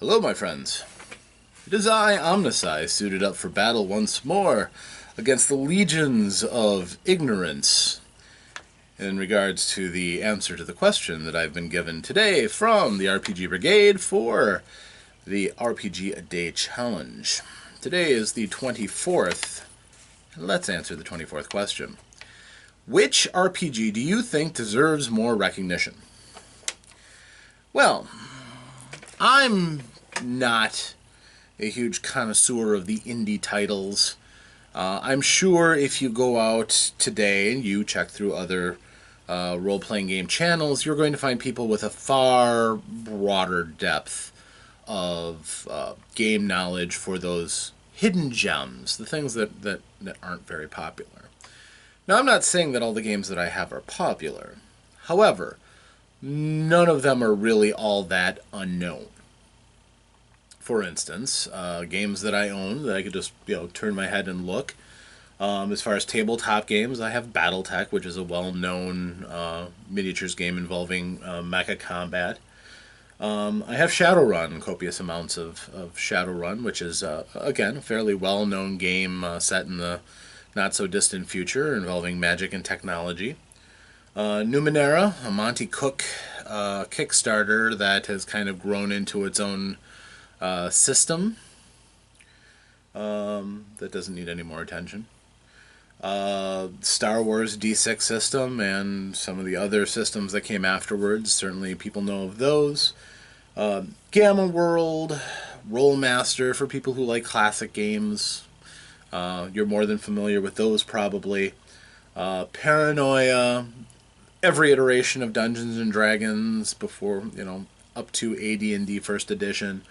Hello, my friends. It is I, OmnusI, suited up for battle once more against the legions of ignorance in regards to the answer to the question that I've been given today from the RPG Brigade for the RPG A Day Challenge. Today is the 24th, and let's answer the 24th question. Which RPG do you think deserves more recognition? Well, I'm not a huge connoisseur of the indie titles. I'm sure if you go out today and you check through other role-playing game channels, you're going to find people with a far broader depth of game knowledge for those hidden gems, the things that aren't very popular. Now, I'm not saying that all the games that I have are popular. However, none of them are really all that unknown. For instance, games that I own that I could just turn my head and look. As far as tabletop games, I have BattleTech, which is a well-known miniatures game involving mecha combat. I have Shadowrun, copious amounts of Shadowrun, which is, again, a fairly well-known game set in the not-so-distant future involving magic and technology. Numenera, a Monty Cook Kickstarter that has kind of grown into its own system that doesn't need any more attention. Star Wars D6 system and some of the other systems that came afterwards. Certainly people know of those. Gamma World, Rollmaster for people who like classic games. You're more than familiar with those probably. Paranoia, every iteration of Dungeons and Dragons before, up to AD&D First Edition.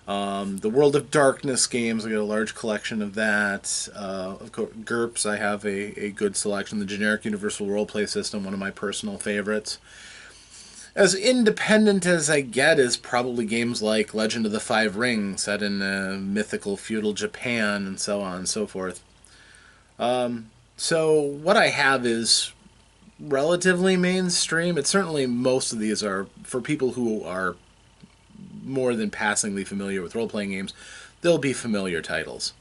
The World of Darkness games, I got a large collection of that. Of course, GURPS, I have a good selection. The Generic Universal Roleplay System, one of my personal favorites. As independent as I get is probably games like Legend of the Five Rings, set in mythical feudal Japan, and so on and so forth. So what I have is relatively mainstream. It's certainly, most of these are for people who are more than passingly familiar with role-playing games. They'll be familiar titles.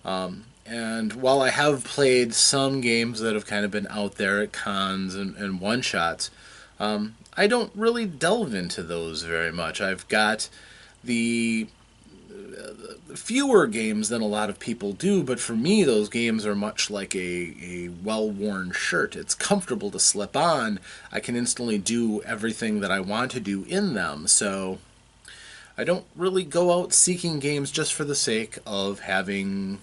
And while I have played some games that have kind of been out there at cons and one-shots, I don't really delve into those very much. I've got the fewer games than a lot of people do, but for me those games are much like a well-worn shirt. It's comfortable to slip on. I can instantly do everything that I want to do in them, so I don't really go out seeking games just for the sake of having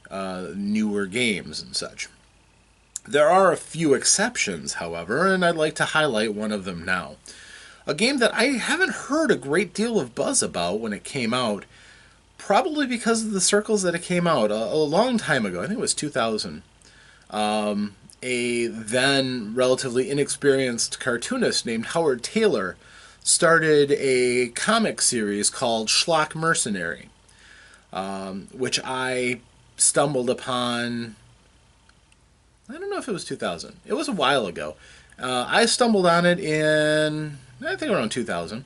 newer games and such. There are a few exceptions, however, and I'd like to highlight one of them now. A game that I haven't heard a great deal of buzz about when it came out, probably because of the circles that it came out. A long time ago, I think it was 2000, a then relatively inexperienced cartoonist named Howard Taylor started a comic series called Schlock Mercenary, which I stumbled upon. I don't know if it was 2000. It was a while ago. I stumbled on it in, I think, around 2000.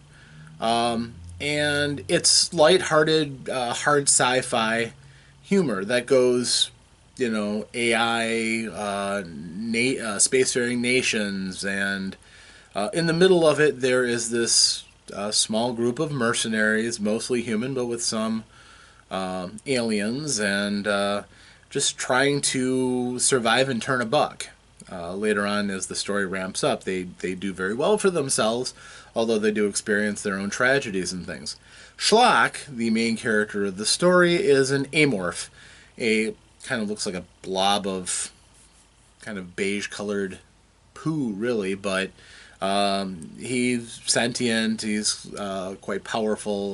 And it's lighthearted, hard sci-fi humor that goes, AI, spacefaring nations, and in the middle of it there is this small group of mercenaries, mostly human, but with some aliens, and just trying to survive and turn a buck. Later on, as the story ramps up, they do very well for themselves, although they do experience their own tragedies and things. Schlock, the main character of the story, is an amorph. A kind of looks like a blob of kind of beige-colored poo, really, but he's sentient, he's quite powerful,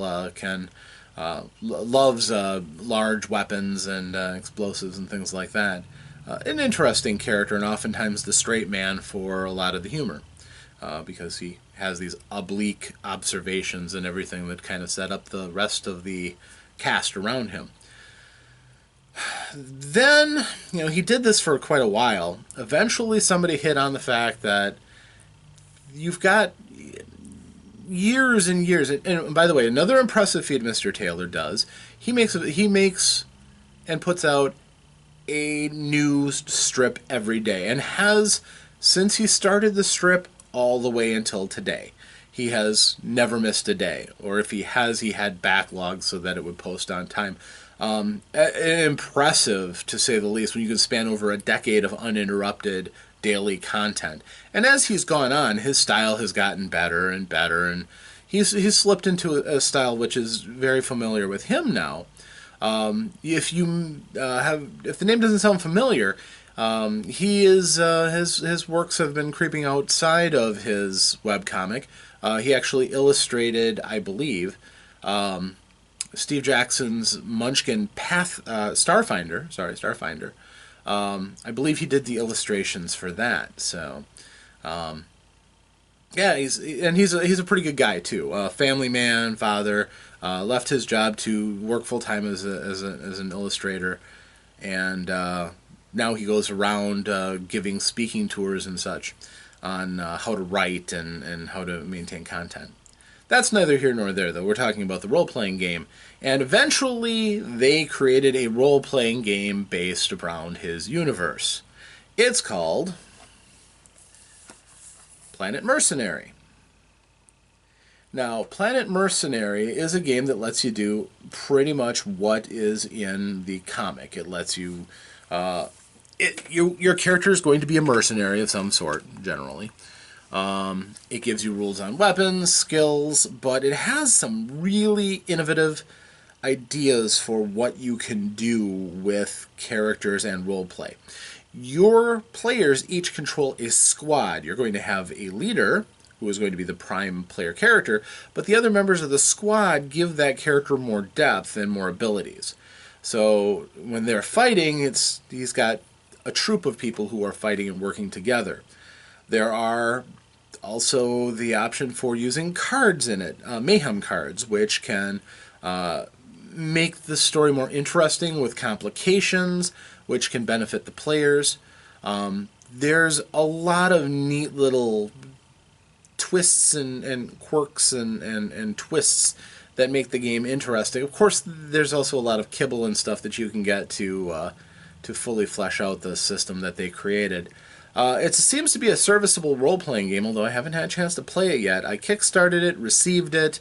loves large weapons and explosives and things like that. An interesting character, and oftentimes the straight man for a lot of the humor, because he has these oblique observations and everything that kind of set up the rest of the cast around him. Then, he did this for quite a while. Eventually somebody hit on the fact that you've got years and years. And by the way, another impressive feat Mr. Taylor does, he makes and puts out a new strip every day, and has since he started the strip all the way until today. He has never missed a day, or if he has, he had backlogs so that it would post on time. Impressive to say the least when you can span over a decade of uninterrupted daily content. And as he's gone on, his style has gotten better and better, and he's slipped into a style which is very familiar with him now. If the name doesn't sound familiar, he is his works have been creeping outside of his webcomic. He actually illustrated, I believe, Steve Jackson's Munchkin Starfinder. Sorry, Starfinder. I believe he did the illustrations for that. So, yeah, he's a pretty good guy too. Family man, father. Left his job to work full time as an illustrator, and now he goes around giving speaking tours and such on how to write and how to maintain content. That's neither here nor there, though. We're talking about the role-playing game. And eventually, they created a role-playing game based around his universe. It's called Planet Mercenary. Now, Planet Mercenary is a game that lets you do pretty much what is in the comic. It lets you... your character is going to be a mercenary of some sort, generally. It gives you rules on weapons, skills, but it has some really innovative ideas for what you can do with characters and roleplay. Your players each control a squad. You're going to have a leader, who is going to be the prime player character, but the other members of the squad give that character more depth and more abilities. So when they're fighting, he's got a troop of people who are fighting and working together. There are also the option for using cards in it, mayhem cards, which can make the story more interesting with complications, which can benefit the players. There's a lot of neat little twists and quirks and twists that make the game interesting. Of course, there's also a lot of kibble and stuff that you can get to fully flesh out the system that they created. It seems to be a serviceable role-playing game, although I haven't had a chance to play it yet. I kickstarted it, received it,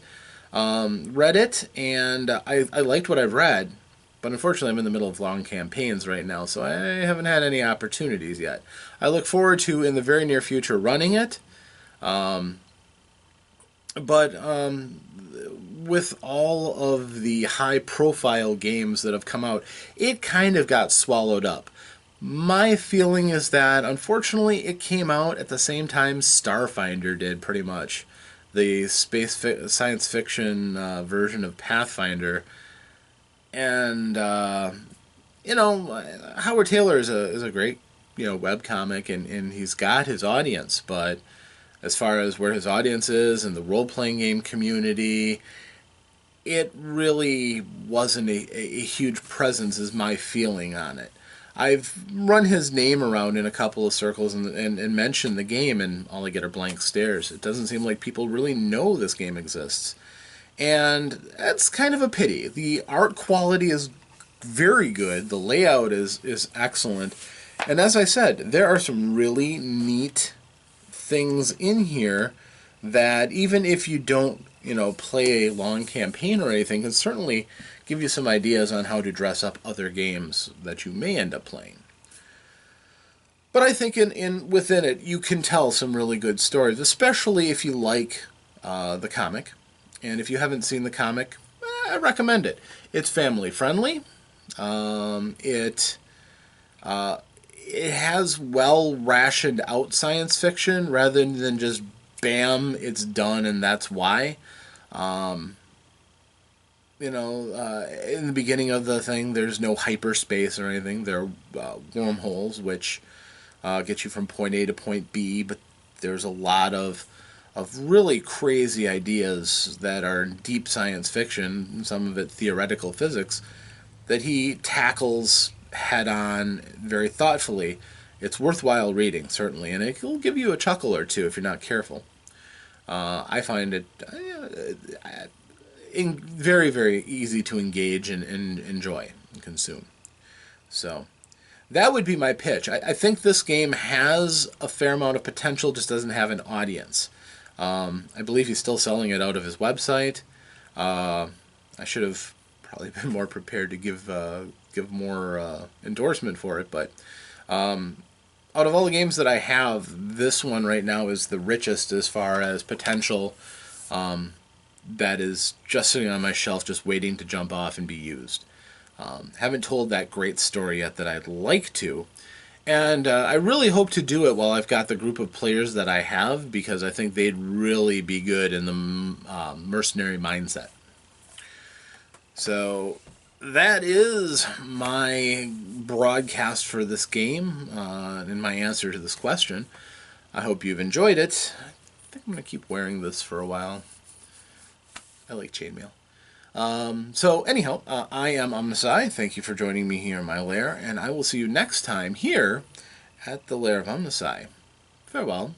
read it, and I liked what I've read. But unfortunately, I'm in the middle of long campaigns right now, so I haven't had any opportunities yet. I look forward to, in the very near future, running it. But with all of the high-profile games that have come out, it kind of got swallowed up. My feeling is that, unfortunately, it came out at the same time Starfinder did, pretty much. The science fiction version of Pathfinder. And, Howard Taylor is a great, webcomic, and he's got his audience, but as far as where his audience is and the role-playing game community, it really wasn't a huge presence, is my feeling on it. I've run his name around in a couple of circles and mentioned the game, and all I get are blank stares. It doesn't seem like people really know this game exists. And that's kind of a pity. The art quality is very good. The layout is excellent. And as I said, there are some really neat things in here that even if you don't, play a long campaign or anything, can certainly give you some ideas on how to dress up other games that you may end up playing. But I think within it, you can tell some really good stories, especially if you like the comic. And if you haven't seen the comic, I recommend it. It's family friendly. It has well rationed out science fiction rather than just bam, it's done and that's why. In the beginning of the thing, there's no hyperspace or anything. There are wormholes which get you from point A to point B, but there's a lot of really crazy ideas that are deep science fiction, some of it theoretical physics, that he tackles head on very thoughtfully. It's worthwhile reading, certainly, and it will give you a chuckle or two if you're not careful. I find it very, very easy to engage and enjoy and consume. So that would be my pitch. I think this game has a fair amount of potential, just doesn't have an audience. I believe he's still selling it out of his website. I should have probably been more prepared to give more endorsement for it, but out of all the games that I have, this one right now is the richest as far as potential. That is just sitting on my shelf, just waiting to jump off and be used. Haven't told that great story yet that I'd like to, and I really hope to do it while I've got the group of players that I have, because I think they'd really be good in the mercenary mindset. So that is my broadcast for this game and my answer to this question. I hope you've enjoyed it. I think I'm going to keep wearing this for a while. I like chainmail. So anyhow, I am OmnusI. Thank you for joining me here in my lair, and I will see you next time here at the Lair of OmnusI. Farewell.